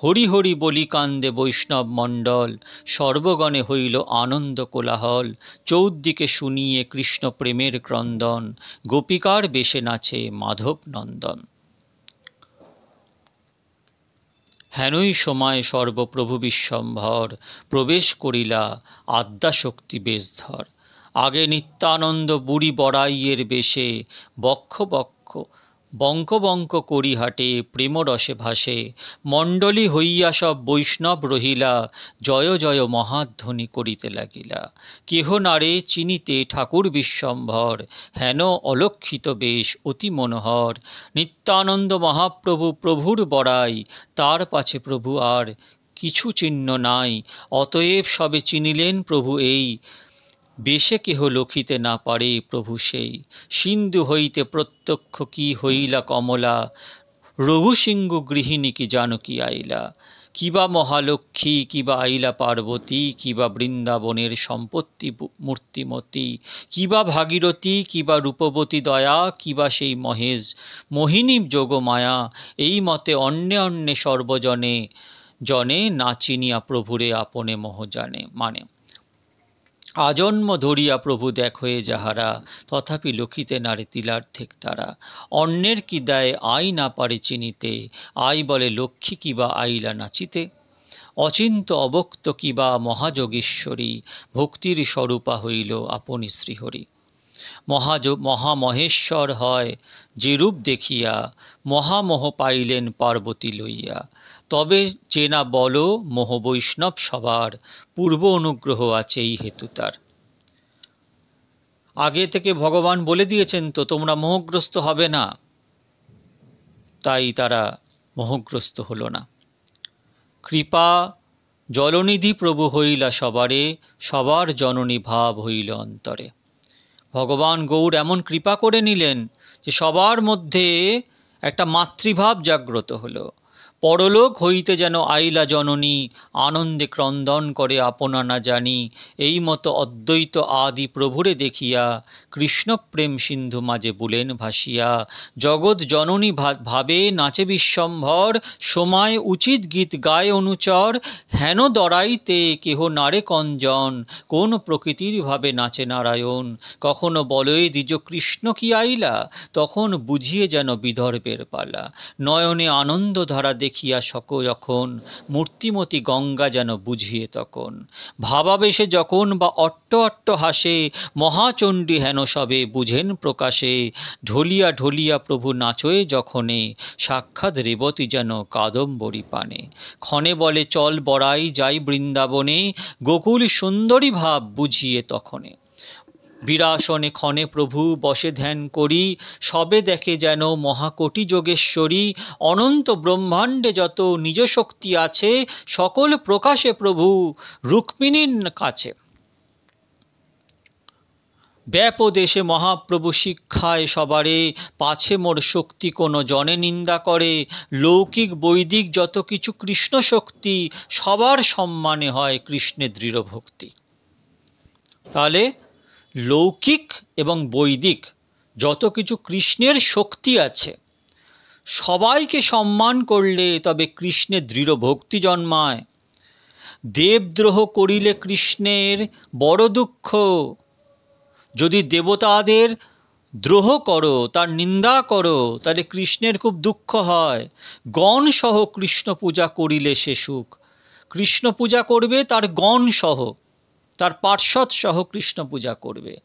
হরি হরি বলি কান্দে বৈষ্ণব মণ্ডল, সর্বগণে হইল আনন্দ কোলাহল। চৌদ্দিকে শুনিয়ে কৃষ্ণ প্রেমের ক্রন্দন, গোপিকার বেশে নাচে মাধব নন্দন। হেনই সময় সর্বপ্রভু বিশ্বম্ভর, প্রবেশ করিলা আদ্যাশক্তি বেশধর। আগে নিত্যানন্দ বুড়ি বড়াইয়ের বেশে, বক্ষ বক্ষ বঙ্ক বঙ্ক করি হাটে প্রেমরসে ভাসে। মণ্ডলী হইয়া সব বৈষ্ণব রহিলা, জয় জয় মহাধ্বনি করিতে লাগিলা। কেহ নারে চিনিতে ঠাকুর বিশ্বম্ভর, হেন অলক্ষিত বেশ অতি মনোহর। নিত্যানন্দ মহাপ্রভু প্রভুর বড়াই, তার পাছে প্রভু আর কিছু চিহ্ন নাই। অতএব সবে চিনিলেন প্রভু এই, বেশে কেহ লখিতে না পারে প্রভু সেই। সিন্ধু হইতে প্রত্যক্ষ কি হইলা কমলা, রঘুসিংহ গৃহিণী কি জানকী আইলা। কিবা মহালক্ষ্মী কিবা আইলা পার্বতী, কিবা বৃন্দাবনের সম্পত্তি মূর্তিমতী। কিবা ভাগীরথী কিবা রূপবতী দয়া, কিবা সেই মহেশ মোহিনী যোগমায়া। এই মতে অন্যে অন্যে সর্বজনে জনে, না চিনিয়া প্রভুরে আপনে মোহ জানে মানে। আজন্ম ধরিয়া প্রভু দেখ হয়ে যাহারা, তথাপি লক্ষিতে নারে তিলার্থেক তারা। অন্যের কি দেয় আই না পারে চিনিতে, আই বলে লক্ষ্মী কিবা আইলা নাচিতে। অচিন্ত অবক্ত কিবা মহাযোগীশ্বরী, ভক্তির স্বরূপা হইল আপনি শ্রীহরি। মহামহেশ্বর হয় যে রূপ দেখিয়া, মহামোহ পাইলেন পার্বতী লইয়া। তবে চেনা বল মোহ বৈষ্ণব সবার, পূর্ব অনুগ্রহ আছে এই হেতু তার। আগে থেকে ভগবান বলে দিয়েছেন তো তোমরা মোহগ্রস্ত হবে না, তাই তারা মোহগ্রস্ত হলো না। কৃপা জলনিধি প্রভু হইলা সবারে, সবার জননী ভাব হইল অন্তরে। ভগবান গৌর এমন কৃপা করে নিলেন যে সবার মধ্যে একটা মাতৃভাব জাগ্রত হলো। পরলোক হইতে যেন আইলা জননী, আনন্দে ক্রন্দন করে আপনা না জানি। এই মতো অদ্বৈত আদি প্রভুরে দেখিয়া, কৃষ্ণ প্রেম সিন্ধু মাঝে বুলেন ভাসিয়া। জগৎ জননী ভাবে নাচে বিশ্বম্ভর, সময় উচিত গীত গায় অনুচর। হেন দরাইতে কেহ নারে কঞ্জন, কোন প্রকৃতির ভাবে নাচে নারায়ণ। কখনো বলয়ে দ্বিজ কৃষ্ণ কি আইলা, তখন বুঝিয়ে যেন বিদর্ভের পালা। নয়নে আনন্দ ধারা দেখিয়া যখন, মূর্তিমতী গঙ্গা যেন বুঝিয়ে তখন। ভাবাবেশে যখন বা অট্ট অট্ট হাসে, মহাচণ্ডী হেন সবে বুঝেন প্রকাশে। ঢলিয়া ঢলিয়া প্রভু নাচয়ে যখনে, সাক্ষাৎ রেবতী যেন কাদম্বরী পানে। ক্ষণে বলে চল বড়াই যাই বৃন্দাবনে, গোকুল সুন্দরী ভাব বুঝিয়ে তখনে। বিরাসনে ক্ষণে প্রভু বসে ধ্যান করি, সবে দেখে যেন মহাকোটি যোগেশ্বরী। অনন্ত ব্রহ্মাণ্ডে যত নিজ শক্তি আছে, সকল প্রকাশে প্রভু রুক্মিণীর কাছে। ব্যাপদেশে মহাপ্রভু শিক্ষায় সবারে, পাছে মোর শক্তি কোনো জনে নিন্দা করে। লৌকিক বৈদিক যত কিছু কৃষ্ণ শক্তি, সবার সম্মানে হয় কৃষ্ণের দৃঢ় ভক্তি। তাহলে লৌকিক এবং বৈদিক যত কিছু কৃষ্ণের শক্তি আছে, সবাইকে সম্মান করলে তবে কৃষ্ণের দৃঢ় ভক্তি জন্মায়। দেবদ্রোহ করিলে কৃষ্ণের বড় দুঃখ। যদি দেবতাদের দ্রোহ করো, তার নিন্দা করো, তাহলে কৃষ্ণের খুব দুঃখ হয়। গণ সহ কৃষ্ণ পূজা করিলে সে সুখ। কৃষ্ণ পূজা করবে তার গণ সহ, তার পার্ষদ সহ কৃষ্ণ পূজা করবে।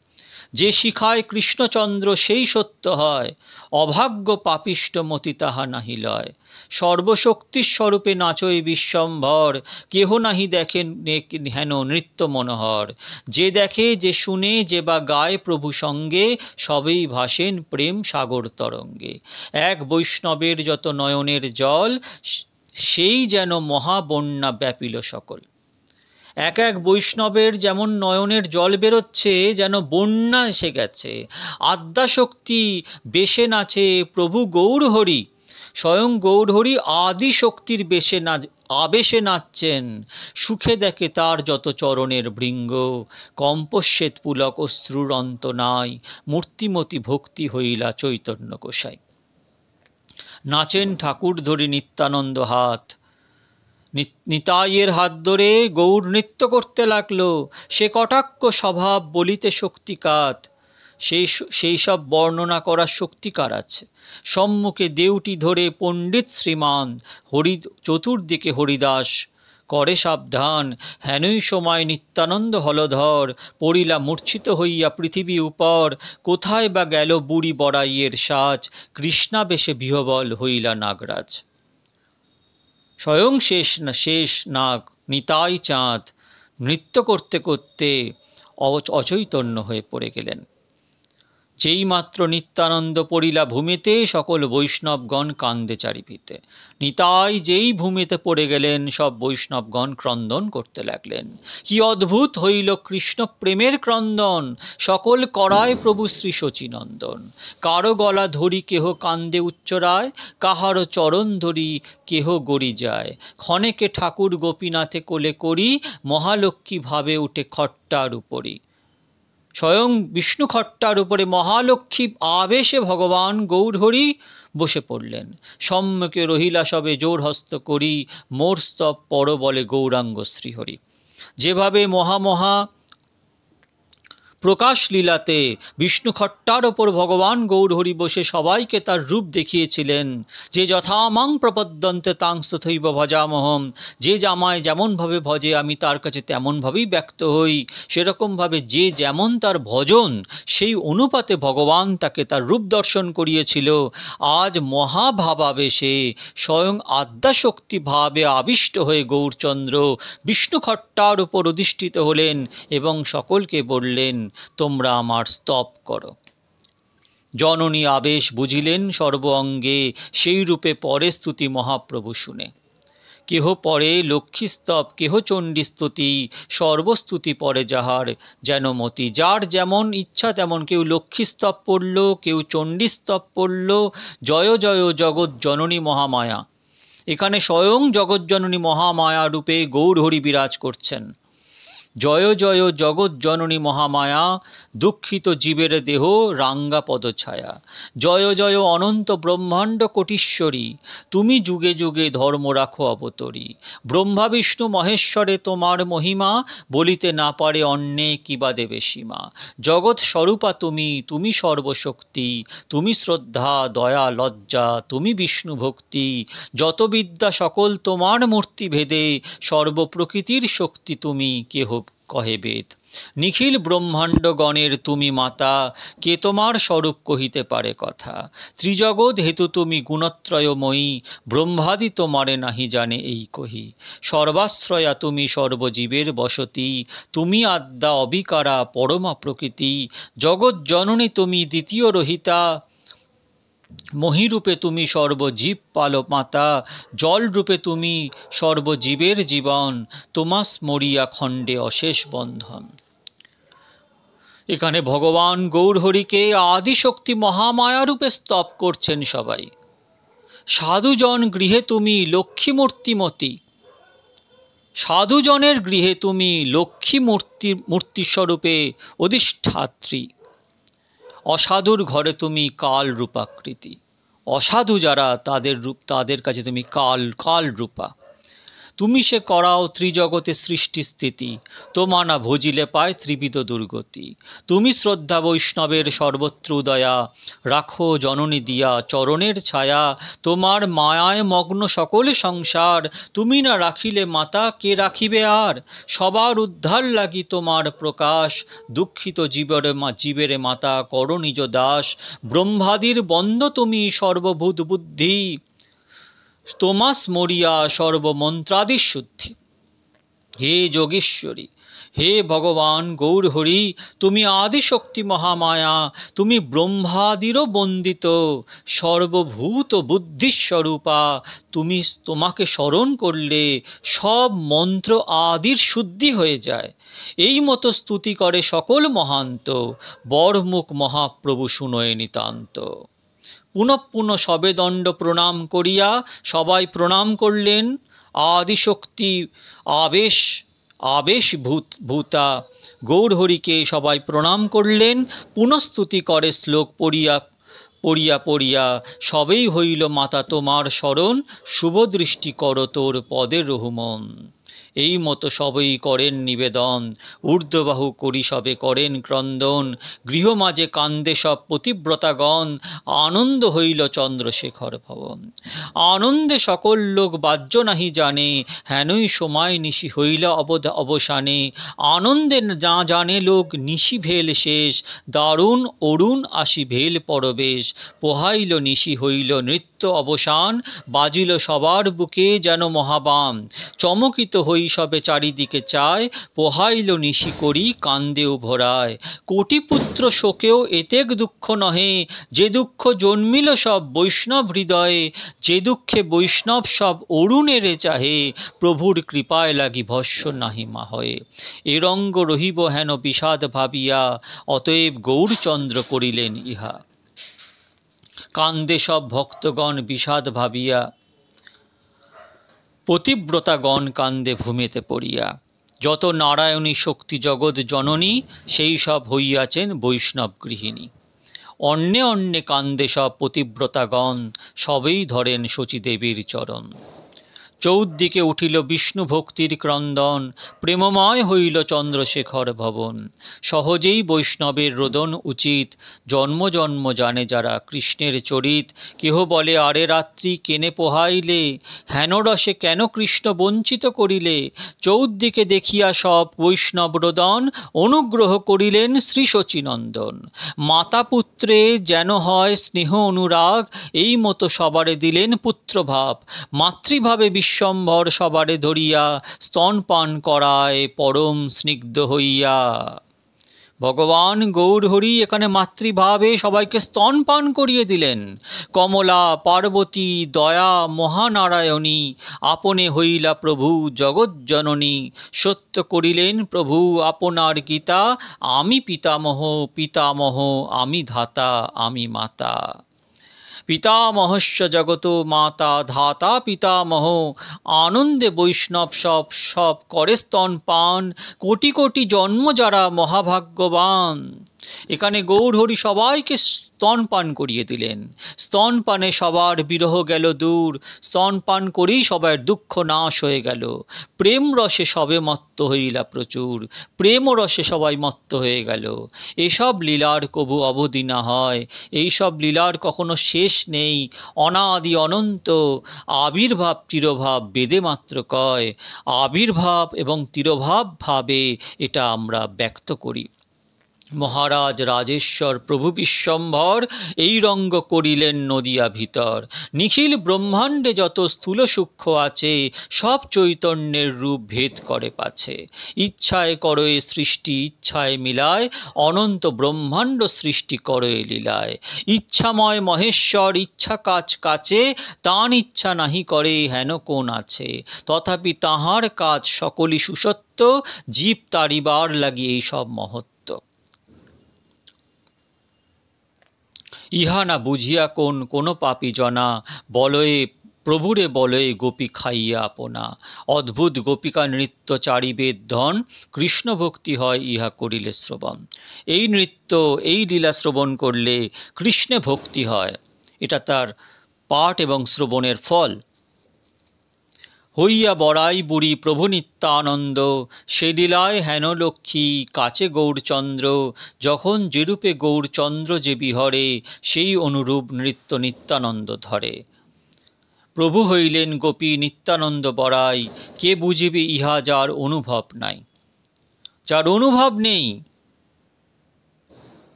যে শিখায় কৃষ্ণচন্দ্র সেই সত্য হয়, অভাগ্য পাপিষ্ট মতি তাহা নাহি লয়। সর্বশক্তির স্বরূপে নাচই বিশ্বম্ভর, কেহ নাহি দেখেন হেন নৃত্য মনোহর। যে দেখে, যে শুনে, যে বা গায় প্রভু সঙ্গে, সবেই ভাসেন প্রেম সাগর তরঙ্গে। এক বৈষ্ণবের যত নয়নের জল, সেই যেন মহাবন্যা ব্যাপিল সকল। এক এক বৈষ্ণবের যেমন নয়নের জল বেরোচ্ছে, যেন বন্যা এসে গেছে। আদ্যাশক্তি বেশে নাচে প্রভু গৌরহরি। স্বয়ং গৌরহরি আদি শক্তির আবেশে নাচছেন। সুখে দেখে তার যত চরণের ভৃঙ্গ, কম্পশ্বেত পুলক অশ্রুর অন্ত নাই। মূর্তিমতি ভক্তি হইলা চৈতন্য গোসাই। নাচেন ঠাকুর ধরি নিত্যানন্দ হাত। নিতাইয়ের হাত ধরে গৌর নৃত্য করতে লাগলো। সে কটাক্ষ স্বভাব বলিতে শক্তিকাত। সেই সব বর্ণনা করার শক্তিকার আছে। সম্মুখে দেউটি ধরে পণ্ডিত শ্রীমান, চতুর্দিকে হরিদাস করে সাবধান। হেনই সময় নিত্যানন্দ হলধর, পড়িলা মূর্ছিত হইয়া পৃথিবী উপর। কোথায় বা গেল বুড়ি বড়াইয়ের সাজ, কৃষ্ণাবেশে বিহবল হইলা নাগরাজ। স্বয়ং শেষ নাগ নিতাই চাঁদ নৃত্য করতে করতে অচৈতন্য হয়ে পড়ে গেলেন। যেই মাত্র নিত্যানন্দ পড়িলা ভূমিতে, সকল বৈষ্ণবগণ কান্দে চারিপিতে। নিতাই যেই ভূমিতে পড়ে গেলেন, সব বৈষ্ণবগণ ক্রন্দন করতে লাগলেন। কি অদ্ভুত হইল কৃষ্ণ প্রেমের ক্রন্দন, সকল করায় প্রভু শ্রী শচীনন্দন। কারো গলা ধরি কেহ কান্দে উচ্চরায়, কাহারো চরণ ধরি কেহ গড়ি যায়। ক্ষণেকে ঠাকুর গোপীনাথে কোলে করি, মহালক্ষ্মী ভাবে উঠে খট্টার উপরি। স্বয়ং বিষ্ণু খট্টার উপরে মহালক্ষ্মী আবেশে ভগবান গৌরহরি বসে পড়লেন। সম্মুখে রহিলা সবে জোড়হস্ত করি, মোর স্তব পর বলে গৌরাঙ্গ শ্রীহরি। যেভাবে মহা প্রকাশ লীলাতে বিষ্ণু খট্টার ওপর ভগবান গৌরহরি বসে সবাইকে তার রূপ দেখিয়েছিলেন, যে যথামাং প্রপদ্যন্তে তাং তথৈব ভজামহম। যে জামায় যেমনভাবে ভজে আমি তার কাছে তেমনভাবেই ব্যক্ত হই। সেরকমভাবে যে যেমন তার ভজন, সেই অনুপাতে ভগবান তাকে তার রূপ দর্শন করিয়েছিল। আজ মহাভাবাবেশে স্বয়ং আদ্যাশক্তি ভাবে আবিষ্ট হয়ে গৌরচন্দ্র বিষ্ণু খট্টার উপর অধিষ্ঠিত হলেন এবং সকলকে বললেন, তোমরা আমার স্তব করো। জননী আবেশ বুঝিলেন সর্ব অঙ্গে, সেই রূপে পরে স্তুতি মহাপ্রভু শুনে। কেহ পরে লক্ষ্মী স্তব, কেহ চণ্ডী স্তুতি, সর্বস্তুতি পরে যাহার যেন মতি। যার যেমন ইচ্ছা তেমন, কেউ লক্ষ্মী স্তব পড়ল, কেউ চণ্ডী স্তব পড়ল। জয় জয় জগৎ জননী মহামায়া। এখানে স্বয়ং জগৎজননী মহামায়া রূপে গৌরহরি বিরাজ করছেন। জয় জয় জগৎ জননী মহামায়া, দুঃখিত জীবের দেহ রাঙ্গা পদছায়া। জয় জয় অনন্ত ব্রহ্মাণ্ড কোটীশ্বরী, তুমি যুগে যুগে ধর্ম রাখো অবতরী। ব্রহ্মা বিষ্ণু মহেশ্বরে তোমার মহিমা, বলিতে না পারে অন্যে কিবা দেবে সীমা। জগৎ স্বরূপা তুমি, তুমি সর্বশক্তি, তুমি শ্রদ্ধা দয়া লজ্জা, তুমি বিষ্ণু ভক্তি। যত বিদ্যা সকল তোমার মূর্তি ভেদে, সর্বপ্রকৃতির শক্তি তুমি, কেহ কহে বেদ। নিখিল ব্রহ্মাণ্ড গণের তুমি মাতা, কে তোমার স্বরূপ কহিতে পারে কথা। ত্রিজগৎ হেতু তুমি গুণত্রয়ময়ী, ব্রহ্মাদি তোমারে নাহি জানে এই কহি। সর্বাশ্রয়া তুমি সর্বজীবের বসতি, তুমি আদ্যা অবিকারা পরমা প্রকৃতি। জগৎ জননী তুমি দ্বিতীয় রহিতা, মহিরূপে তুমি সর্বজীব পাল মাতা। জলরূপে তুমি সর্বজীবের জীবন, তোমাস মরিয়া খণ্ডে অশেষ বন্ধন। এখানে ভগবান গৌরহরিকে আদিশক্তি মহামায়া রূপে স্তব করছেন সবাই। সাধুজন গৃহে তুমি লক্ষ্মী মূর্তিমতী, সাধুজনের গৃহে তুমি লক্ষ্মী মূর্তিস্বরূপে অধিষ্ঠাত্রী। অসাধুর ঘরে তুমি কাল রূপাকৃতি। অসাধু যারা তাদের কাছে তুমি কাল রূপা। তুমি সে করাও ত্রিজগতে সৃষ্টি স্থিতি, তোমা না ভজিলে পায় ত্রিবিধ দুর্গতি। তুমি শ্রদ্ধা বৈষ্ণবের সর্বত্র উদয়া, রাখো জননী দিয়া চরণের ছায়া। তোমার মায়ায় মগ্ন সকল সংসার, তুমি না রাখিলে মাতা কে রাখিবে আর। সবার উদ্ধার লাগি তোমার প্রকাশ, দুঃখিত জীবেরে মাতা কর নিজ দাস। ব্রহ্মাদির বন্দ তুমি সর্বভূত বুদ্ধি, তোমাস মরিয়া সর্বমন্ত্রাদি শুদ্ধি। হে যোগেশ্বরী, হে ভগবান গৌরহরি, তুমি আদিশক্তি মহামায়া, তুমি ব্রহ্মাদিরও বন্দিত সর্বভূত বুদ্ধিস্বরূপা। তোমাকে স্মরণ করলে সব মন্ত্র আদির শুদ্ধি হয়ে যায়। এই মতো স্তুতি করে সকল মহান্ত, বরমুখ মহাপ্রভু শুনোয় নিতান্ত। পুনঃ পুনঃ সবে দণ্ড প্রণাম করিয়া সবাই প্রণাম করলেন। আদিশক্তি আবেশভূতা গৌরহরিকে সবাই প্রণাম করলেন। পুনঃস্তুতি করে শ্লোক পড়িয়া সবেই হইল মাতা তোমার শরণ, শুভদৃষ্টি কর তোর পদের রহুমন। এই মতো সবই করেন নিবেদন, ঊর্ধ্ববাহু করি সবে করেন ক্রন্দন। গৃহ মাঝে কান্দে সব পতিব্রতাগণ, আনন্দ হইল চন্দ্রশেখর ভবন। আনন্দে সকল লোক বাহ্য নাহি জানে, হেনই সময় নিশি হইল অবসানে। আনন্দে না জানে লোক নিশি ভেল শেষ, দারুণ অরুণ আসি ভেল পরবেশ। পোহাইল নিশি হইল নৃত্য অবসান, বাজিল সবার বুকে যেন মহাবান। চমকিত হই সবে চারিদিকে চায়, পোহাইল নিশি করি কান্দে উভরায়। কোটি পুত্র শোকেও এতেক দুঃখ নহে, যে দুঃখ জন্মিল সব বৈষ্ণব হৃদয়ে। যে দুঃখে বৈষ্ণব সব অরুণের চাহে, প্রভুর কৃপায় লাগি ভস্য নাহি মা হয়ে। এ রঙ্গ রহিব হেন বিষাদ ভাবিয়া, অতএব গৌরচন্দ্র করিলেন ইহা। কান্দে সব ভক্তগণ বিষাদ ভাবিয়া, পতিব্রতাগণ কান্দে ভূমিতে পড়িয়া। যত নারায়ণী শক্তি জগৎ জননী, সেই সব হইয়াছেন বৈষ্ণব গৃহিণী। অন্যে অন্যে কান্দে সব পতিব্রতাগণ, সবেই ধরেন শচীদেবীর চরণ। চৌদ্দিকে উঠিল বিষ্ণু ভক্তির ক্রন্দন, প্রেমময় হইল চন্দ্রশেখর ভবন। সহজেই বৈষ্ণবের রোদন উচিত, জন্ম জন্ম জানে যারা কৃষ্ণের চরিত। কেহ বলে আরে রাত্রি কেনে পোহাইলে, হেন রসে কেন কৃষ্ণ বঞ্চিত করিলে। চৌদ্দিকে দেখিয়া সব বৈষ্ণব রোদন, অনুগ্রহ করিলেন শ্রী শচীনন্দন। মাতা পুত্রে যেন হয় স্নেহ অনুরাগ, এই মতো সবারে দিলেন পুত্রভাব। মাতৃভাবে বিশ্বম্ভর সবারে ধরিয়া, স্তনপান করায় পরম স্নিগ্ধ হইয়া। ভগবান গৌরহরি এখানে মাতৃভাবে সবাইকে স্তনপান করিয়ে দিলেন। কমলা পার্বতী দয়া মহানারায়ণী, আপনে হইলা প্রভু জগজ্জননী। সত্য করিলেন প্রভু আপনার গীতা, আমি পিতামহ পিতামহ আমি ধাতা আমি মাতা। পিতামহস্য জগত মাতা ধাতা পিতামহ, আনন্দে বৈষ্ণব সব করে স্তনপান। কোটি কোটি জন্ম যারা মহাভাগ্যবান। এখানে গৌরহরি সবাইকে স্তনপান করিয়ে দিলেন। স্তনপানে সবার বিরহ গেল দূর, স্তনপান করেই সবার দুঃখ নাশ হয়ে গেল। প্রেম রসে সবে মত্ত হইলা প্রচুর, প্রেম রসে সবাই মত্ত হয়ে গেল। এসব লীলার কবু অবধি না হয়, এইসব লীলার কখনো শেষ নেই। অনাদি অনন্ত, আবির্ভাব তিরোভাব বেদে মাত্র কয়। আবির্ভাব এবং তিরোভাব ভাবে এটা আমরা ব্যক্ত করি। মহারাজ রাজেশ্বর প্রভু বিশ্বম্ভর এই রঙ্গ করিলেন নদিয়া ভিতর। নিখিল ব্রহ্মাণ্ডে যত স্থূল সূক্ষ্ম আছে, সব চৈতন্যের রূপ ভেদ করে পাছে। ইচ্ছায় করয়ে সৃষ্টি ইচ্ছায় মিলায়, অনন্ত ব্রহ্মাণ্ড সৃষ্টি করয়ে লীলায়। ইচ্ছাময় মহেশ্বর ইচ্ছা কাছে, তান ইচ্ছা নাহি করে হেন কোন আছে। তথাপি তাহার কাজ সকলই সুসত্য, জীব তারিবার লাগি এই সব মহত্ব। ইহা না বুঝিয়া কোন পাপী জনা, বলয়ে প্রভুরে বলয়ে গোপী খাইয়া আপনা, অদ্ভুত গোপিকা নৃত্য চারিবেদ ধন, কৃষ্ণ ভক্তি হয় ইহা করিলে শ্রবণ। এই নৃত্য, এই লীলা শ্রবণ করলে কৃষ্ণে ভক্তি হয়, এটা তার পাঠ এবং শ্রবণের ফল। হইয়া বড়াই বুড়ি প্রভু নিত্যানন্দ, সে লীলায় হেন লক্ষ্মী কাছে গৌরচন্দ্র, যখন যেরূপে গৌরচন্দ্র যে বিহরে, সেই অনুরূপ নৃত্য নিত্যানন্দ ধরে। প্রভু হইলেন গোপী নিত্যানন্দ বড়াই, কে বুঝিবে ইহা যার অনুভব নাই। যার অনুভব নেই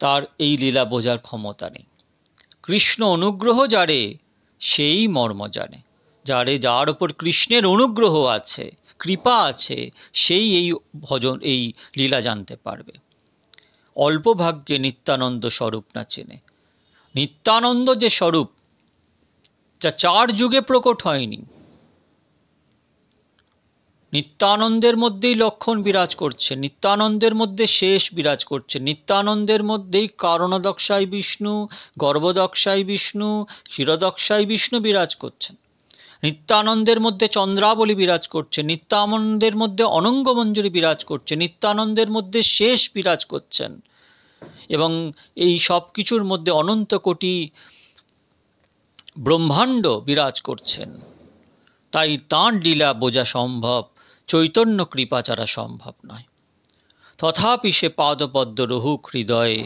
তার এই লীলা বোঝার ক্ষমতা নেই। কৃষ্ণ অনুগ্রহ যারে, সেই মর্ম জানে। যার ওপর কৃষ্ণের অনুগ্রহ আছে, কৃপা আছে, সেই এই ভজন, এই লীলা জানতে পারবে। অল্প ভাগ্যে নিত্যানন্দ স্বরূপ না চেনে। নিত্যানন্দ যে স্বরূপ, যা 4 যুগে প্রকট হয়নি, নিত্যানন্দের মধ্যেই লক্ষণ বিরাজ করছে, নিত্যানন্দের মধ্যে শেষ বিরাজ করছে, নিত্যানন্দের মধ্যেই কারণদক্ষায় বিষ্ণু, গর্ভদক্ষায় বিষ্ণু, শিরদক্ষায় বিষ্ণু বিরাজ করছেন। নিত্যানন্দের মধ্যে চন্দ্রাবলী বিরাজ করছে, নিত্যানন্দের মধ্যে অনঙ্গমঞ্জুরি বিরাজ করছে, নিত্যানন্দের মধ্যে শেষ বিরাজ করছেন, এবং এই সব কিছুর মধ্যে অনন্ত কোটি ব্রহ্মাণ্ড বিরাজ করছেন। তাই তাঁর লীলা বোঝা সম্ভব, চৈতন্য কৃপা ছাড়া সম্ভব নয়। তথাপি সে পাদপদ্ম রহুক হৃদয়ে,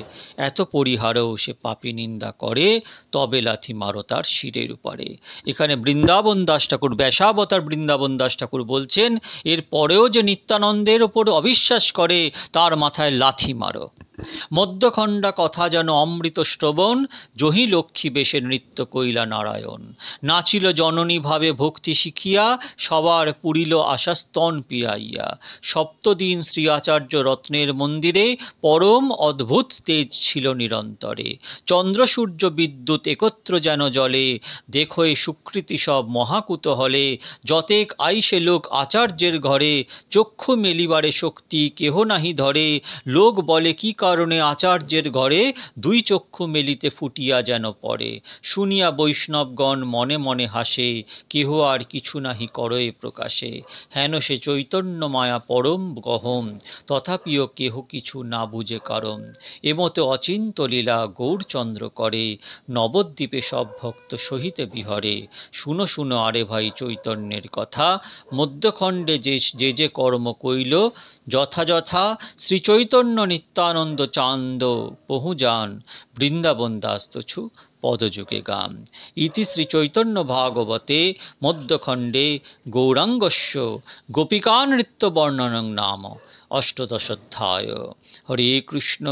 এত পরিহারও সে পাপী নিন্দা করে, তবে লাথি মারো তার শিরের উপরে। এখানে বৃন্দাবন দাস ঠাকুর, ব্যাসাবতার বৃন্দাবন দাস ঠাকুর বলছেন, এর পরেও যে নিত্যানন্দের ওপর অবিশ্বাস করে, তার মাথায় লাথি মারো। মধ্যখণ্ডা কথা যেন অমৃত শ্রবণ, জহি লক্ষ্মী বেশে নৃত্য কইলা নারায়ণ। নাচিল জননী ভাবে ভক্তি শিখিয়া, সবার পুরিল আশাস্তন পিয়াইয়া। সপ্তদিন শ্রী আচার্য রত্নের মন্দিরে, পরম অদ্ভুত তেজ ছিল নিরন্তরে। চন্দ্র সূর্য বিদ্যুৎ একত্র যেন জলে, দেখোয় সুকৃতি সব মহাকুতহলে। যতেক আইসে লোক আচার্যের ঘরে, চক্ষু মেলিবারে শক্তি কেহ নাহি ধরে। লোক বলে কি কারণে আচার্যের ঘরে, 2 চক্ষু মেলিতে ফুটিয়া যেন পড়ে। শুনিয়া বৈষ্ণবগণ মনে মনে হাসে, কেহ আর কিছু নাহি করয়ে প্রকাশে। হেন সে চৈতন্য মায়া পরম গহম, তথাপিও কেহ কিছু না বুঝে কারণ। এমতে অচিন্ত লীলা গৌরচন্দ্র করে, নবদ্বীপে সব ভক্ত সহিতে বিহরে। শুনো শুনো আরে ভাই চৈতন্যের কথা, মধ্যখণ্ডে যে কর্ম কইল যথাযথা। শ্রী চৈতন্য নিত্যানন্দ চান্দ বহু যান, বৃন্দাবন দাস তছু পদযুগে গান। ইতি শ্রী চৈতন্য ভাগবতে মধ্যখণ্ডে গৌরাঙ্গস্য গোপিকা নৃত্য বর্ণনং নাম অষ্টাদশোধ্যায়। হরে কৃষ্ণ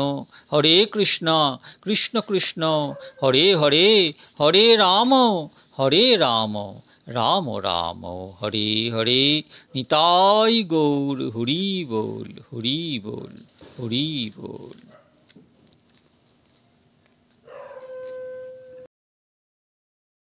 কৃষ্ণ কৃষ্ণ হরে হরে, হরে রাম রাম রাম হরে হরে। নিতাই গৌর হরি বল, হরি বল, হরি বল।